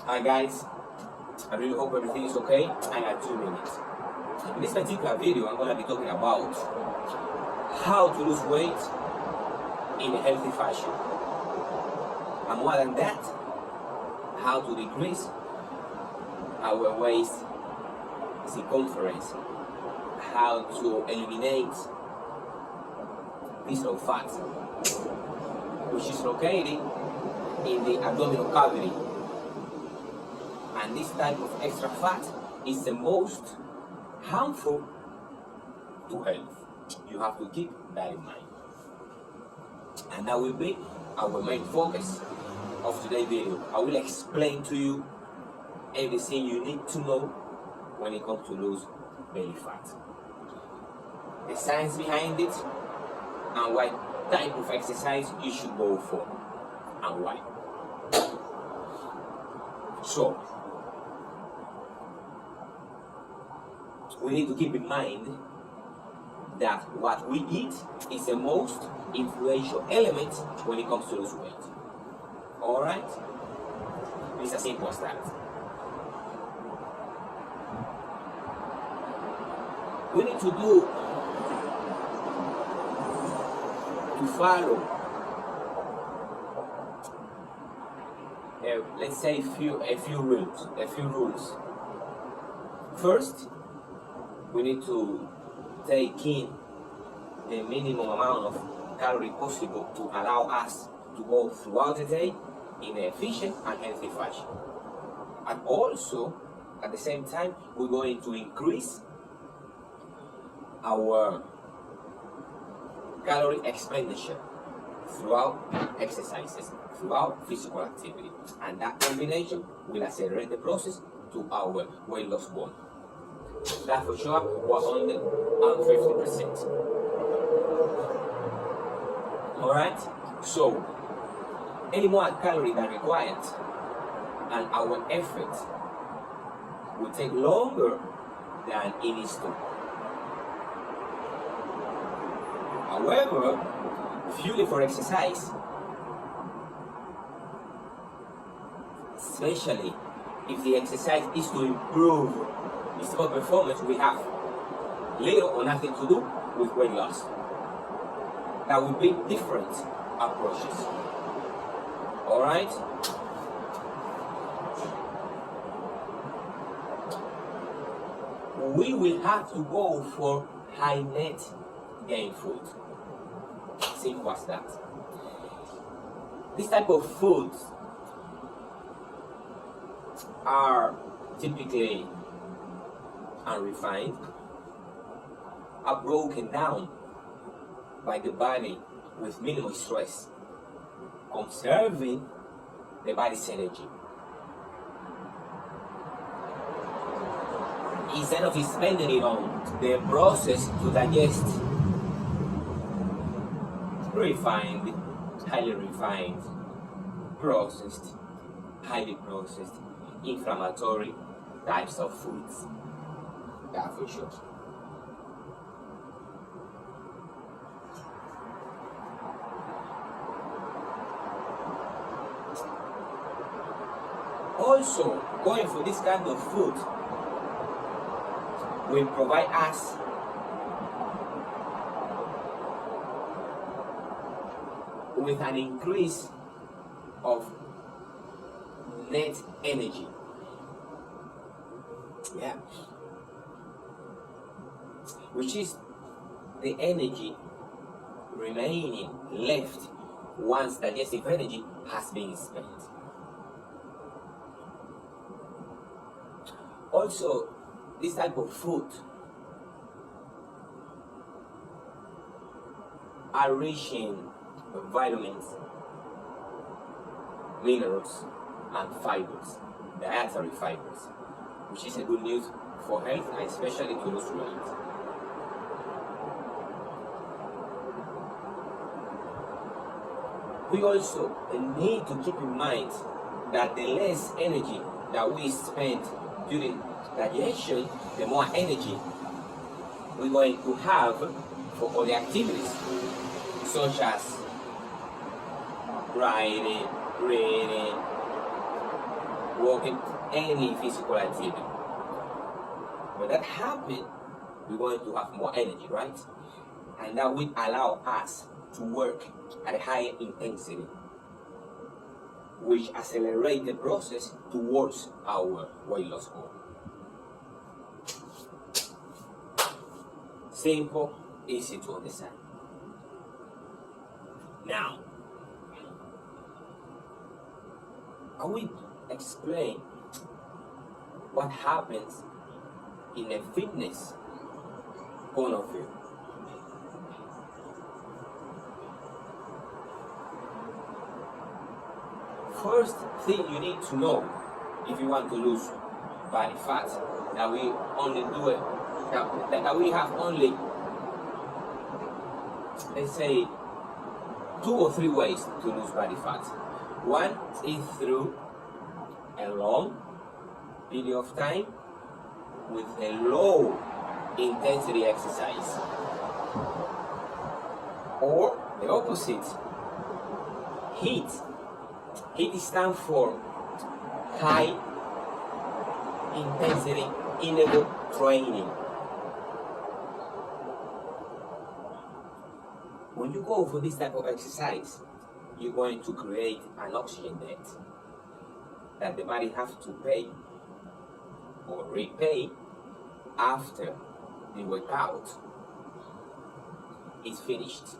Hi guys, I really hope everything is okay. I got 2 minutes. In this particular video, I'm going to be talking about how to lose weight in a healthy fashion. And more than that, how to decrease our waist circumference, how to eliminate visceral fat, which is located in the abdominal cavity. And this type of extra fat is the most harmful to health. You have to keep that in mind. And that will be our main focus of today's video. I will explain to you everything you need to know when it comes to lose belly fat. The science behind it and what type of exercise you should go for and why. So, we need to keep in mind that what we eat is the most influential element when it comes to lose weight. Alright? It's as simple as that. We need to follow let's say a few rules. First, we need to take in the minimum amount of calories possible to allow us to go throughout the day in an efficient and healthy fashion. And also, at the same time, we're going to increase our calorie expenditure throughout exercises, throughout physical activity. And that combination will accelerate the process to our weight loss goal. That for sure, 150%. Alright? So, any more calorie than required and our effort will take longer than it needs to. However, fueling for exercise, especially if the exercise is to improve physical performance, we have little or nothing to do with weight loss. That will be different approaches. Alright? We will have to go for high net gain food. Simple as that. This type of foods are typically unrefined, are broken down by the body with minimal stress, conserving the body's energy. Instead of spending it on the process to digest refined, highly refined, processed, highly processed, inflammatory types of foods. That for sure. Also, going for this kind of food will provide us with an increase of net energy. Yeah. Which is the energy remaining left once digestive energy has been spent. Also, this type of food are rich in vitamins, minerals, and fibers, dietary fibers, which is a good news for health and especially to lose weight. We also need to keep in mind that the less energy that we spend during digestion, the more energy we're going to have for all the activities, such as writing, reading, walking, any physical activity. When that happens, we're going to have more energy, right? And that will allow us to work at a higher intensity, which accelerates the process towards our weight loss goal. Simple, easy to understand. Now, I will explain what happens in a fitness point of view. First thing you need to know if you want to lose body fat, that we only do it, that we have only, let's say, 2 or 3 ways to lose body fat. One is through a long period of time with a low intensity exercise, or the opposite, HIIT. HIIT stands for high intensity interval training. When you go for this type of exercise, you're going to create an oxygen debt that the body has to pay or repay after the workout is finished.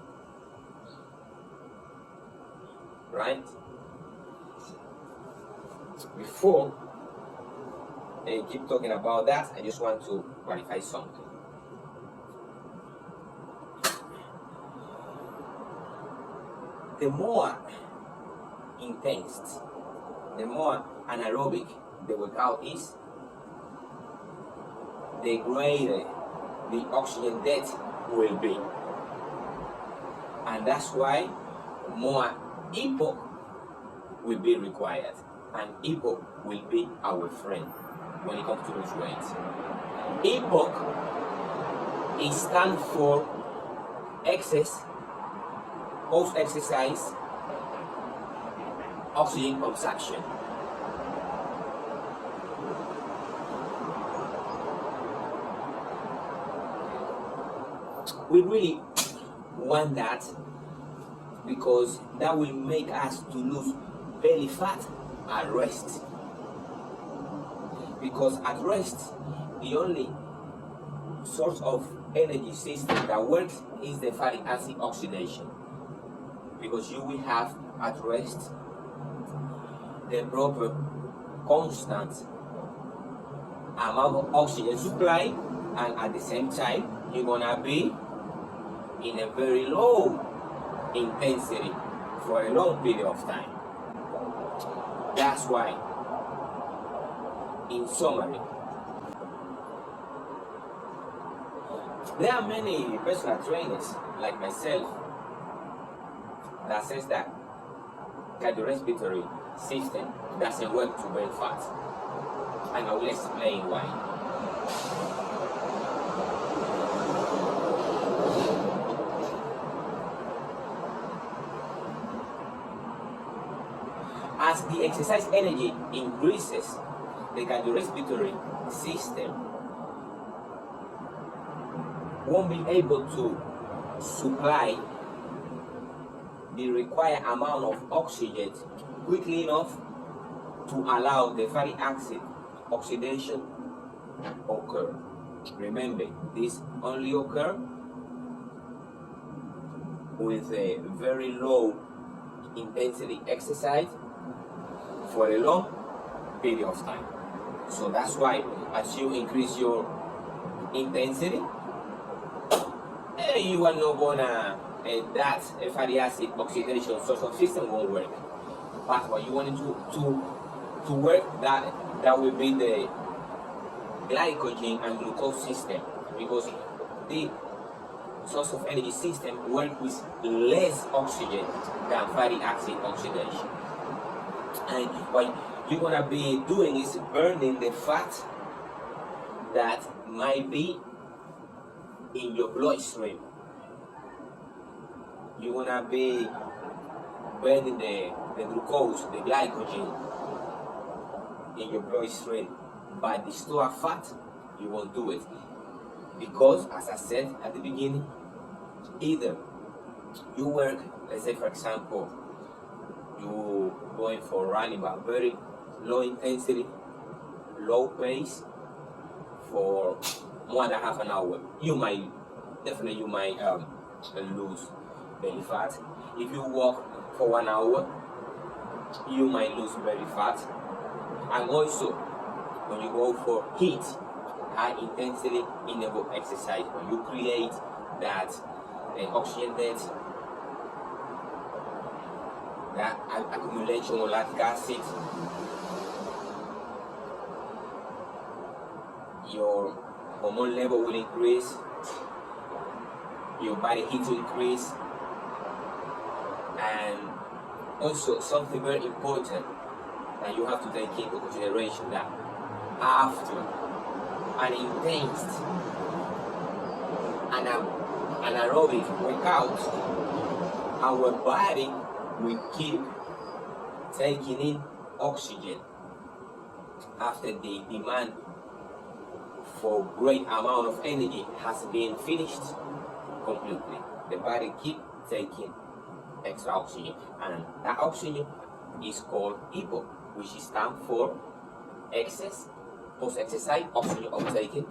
Right? Before I keep talking about that, I just want to clarify something. The more intense, the more anaerobic the workout is, the greater the oxygen debt will be. And that's why more EPOC will be required. And EPOC will be our friend when it comes to lose weight. EPOC, it stands for excess post-exercise oxygen consumption. We really want that because that will make us to lose belly fat at rest. Because at rest, the only source of energy system that works is the fatty acid oxidation. Because you will have at rest the proper constant amount of oxygen supply, and at the same time you're gonna be in a very low intensity for a long period of time. That's why, in summary, there are many personal trainers like myself that says that cardiorespiratory system doesn't work to burn fat, and I will explain why. As the exercise energy increases, the cardiorespiratory system won't be able to supply the required amount of oxygen quickly enough to allow the fatty acid oxidation occur. Remember, this only occurs with a very low intensity exercise for a long period of time. So that's why as you increase your intensity, you are not gonna that fatty acid oxidation source of system won't work. But what you want to work, that will be the glycogen and glucose system, because the source of energy system works with less oxygen than fatty acid oxidation. And what you're gonna be doing is burning the fat that might be in your bloodstream. You're gonna be burning the glucose, the glycogen, in your bloodstream but store fat, you won't do it. Because, as I said at the beginning, either you work, let's say for example, you going for running but very low intensity, low pace for more than half an hour, you might lose belly fat. If you walk for 1 hour, you might lose belly fat. And also, when you go for heat, high intensity interval exercise, when you create that oxygen debt, that accumulation of lactic acid, your hormone level will increase, your body heat will increase, and also something very important that you have to take into consideration, that after an intense anaerobic workout, our body will keep taking in oxygen after the demand for great amount of energy has been finished completely. The body keep taking extra oxygen, and that oxygen is called EPO, which stands for excess post-exercise oxygen uptaking,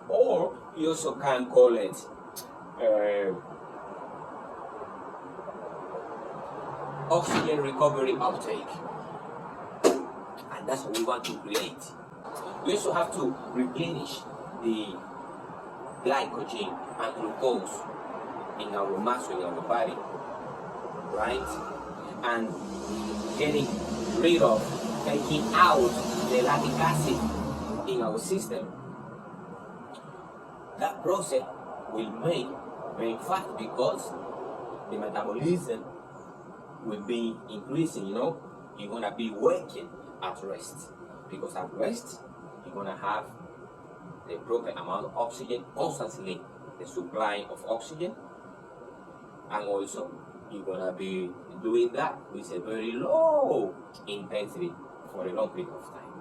or you also can call it oxygen recovery uptake, and that's what we want to create. We also have to replenish the glycogen and glucose in our muscle, in our body, right? And getting rid of, taking out the lactic acid in our system. That process will make brain fat because the metabolism will be increasing, You're gonna be working at rest, because at rest you're gonna have the proper amount of oxygen, constantly the supply of oxygen, and also you're gonna be doing that with a very low intensity for a long period of time.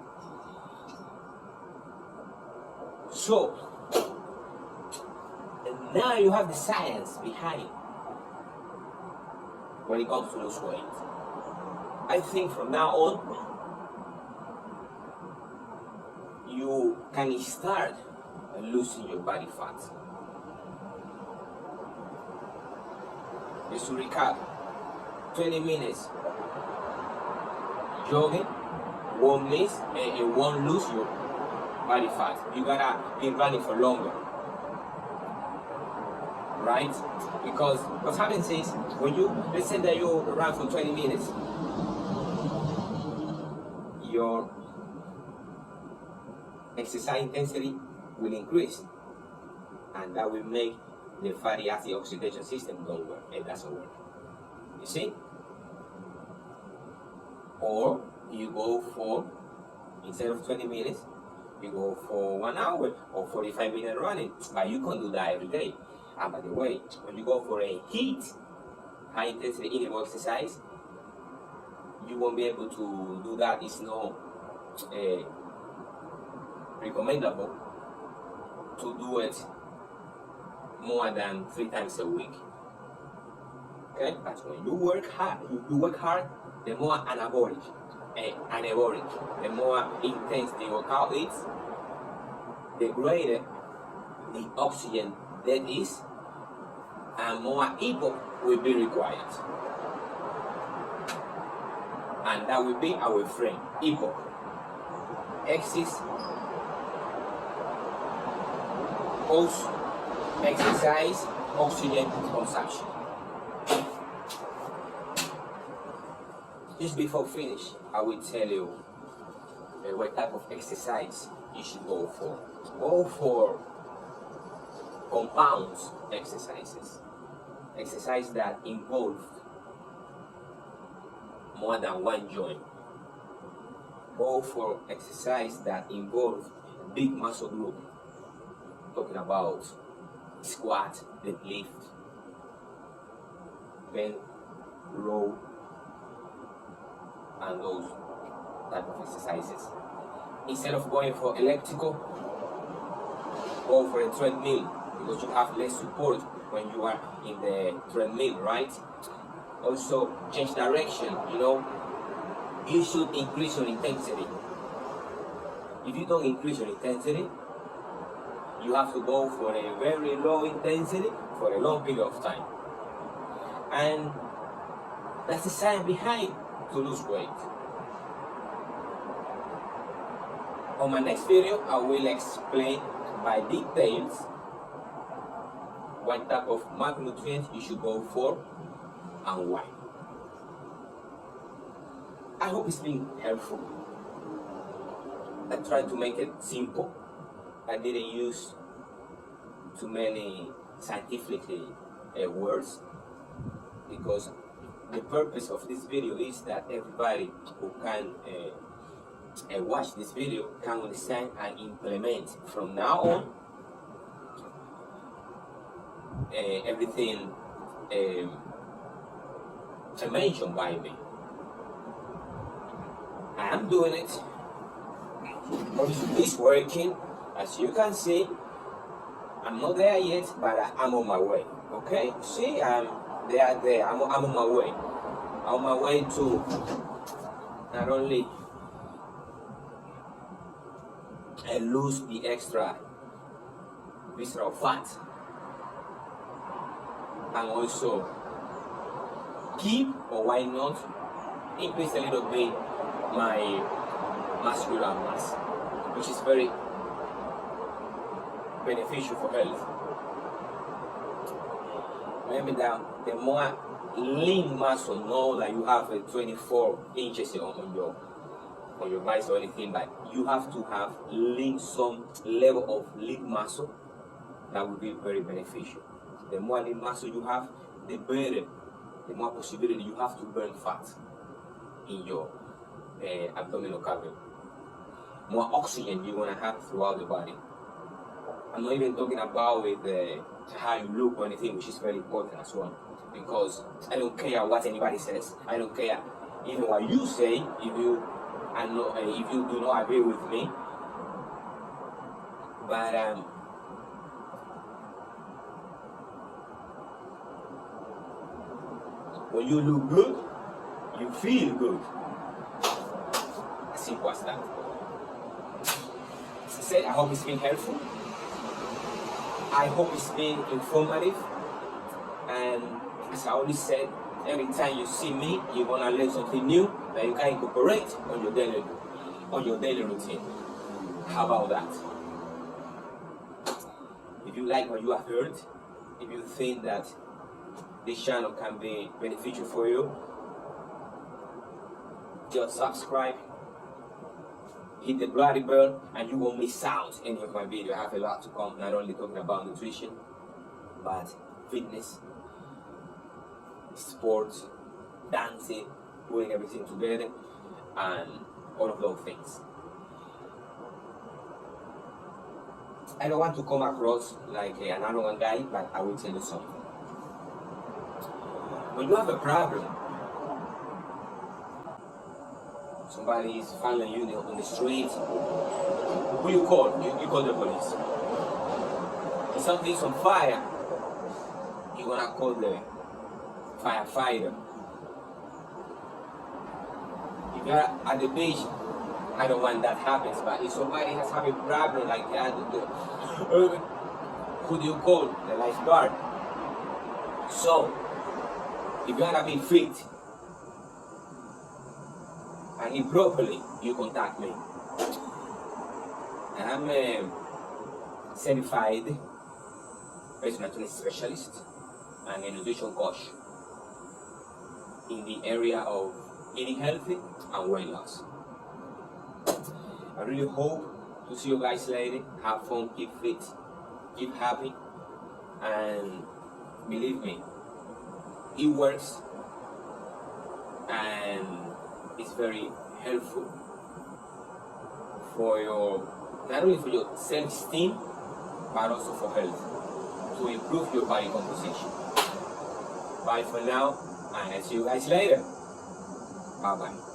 So now you have the science behind when it comes to lose weight. I think from now on you can start losing your body fat. Just to recap, 20 minutes jogging won't miss and it won't lose your body fat. You gotta be running for longer, right? Because what happens is, when let's say that you run for 20 minutes, your exercise intensity will increase, and that will make the fatty acid oxidation system don't work. It doesn't work. You see? Or you go for, instead of 20 minutes, you go for 1 hour or 45-minute running, but you can't do that every day. And by the way, when you go for a high intensity interval exercise, you won't be able to do that. It's not recommendable to do it more than 3 times a week. Okay, but when you work hard, the more anaerobic, the more intense the workout is, the greater the oxygen that is, and more EPO will be required. And that will be our friend, EPO. Excess exercise oxygen consumption. Just before finish, I will tell you what type of exercise you should go for. Go for compound exercises. Exercise that involve more than one joint. Go for exercise that involve big muscle group. Talking about squat, deadlift, bend, row, and those type of exercises. instead of going for elliptical, go for a treadmill, because you have less support when you are in the treadmill, right? Also, change direction, you should increase your intensity. If you don't increase your intensity, you have to go for a very low intensity for a long period of time. And that's the science behind to lose weight. On my next video, I will explain by details what type of macronutrients you should go for and why. I hope it's been helpful. I tried to make it simple. I didn't use too many scientific words, because the purpose of this video is that everybody who can watch this video can understand and implement from now on everything mentioned by me. I am doing it. It's working. As you can see, I'm not there yet, but I'm on my way. Okay? See, I'm there. I'm on my way. I'm on my way to not only lose the extra visceral fat, and also keep, or why not, increase a little bit my muscular mass, which is very beneficial for health. Remember that the more lean muscle, know that you have 24 inches on your bicep or anything, but you have to have some level of lean muscle. That would be very beneficial. The more lean muscle you have, the better, the more possibility you have to burn fat in your abdominal cavity. More oxygen you're gonna have throughout the body. I'm not even talking about with how you look or anything, which is very important as well. Because I don't care what anybody says. I don't care even what you say if you do not agree with me. But when you look good, you feel good. As simple as that. As I said, I hope it's been helpful. I hope it's been informative. And as I always said, every time you see me, you're gonna learn something new that you can incorporate on your daily routine. How about that? If you like what you have heard, if you think that this channel can be beneficial for you, just subscribe, hit the bloody bell, and you won't miss out any of my videos. I have a lot to come, not only talking about nutrition, but fitness, sports, dancing, putting everything together, and all of those things. I don't want to come across like an arrogant guy, but I will tell you something. When you have a problem, somebody is following you on the street, who you call? You call the police. If something's on fire, you're gonna call the firefighter. If you're at the beach, I don't want that happens, but if somebody has a problem like that, who do you call? The lifeguard. So, if you wanna be fit and eat properly, you contact me. And I'm a certified personal training specialist and a nutrition coach in the area of eating healthy and weight loss. I really hope to see you guys later. Have fun, keep fit, keep happy, and believe me, it works and it's very helpful for your, not only for your self-esteem, but also for health, to improve your body composition. Bye for now, and I'll see you guys later. Bye bye.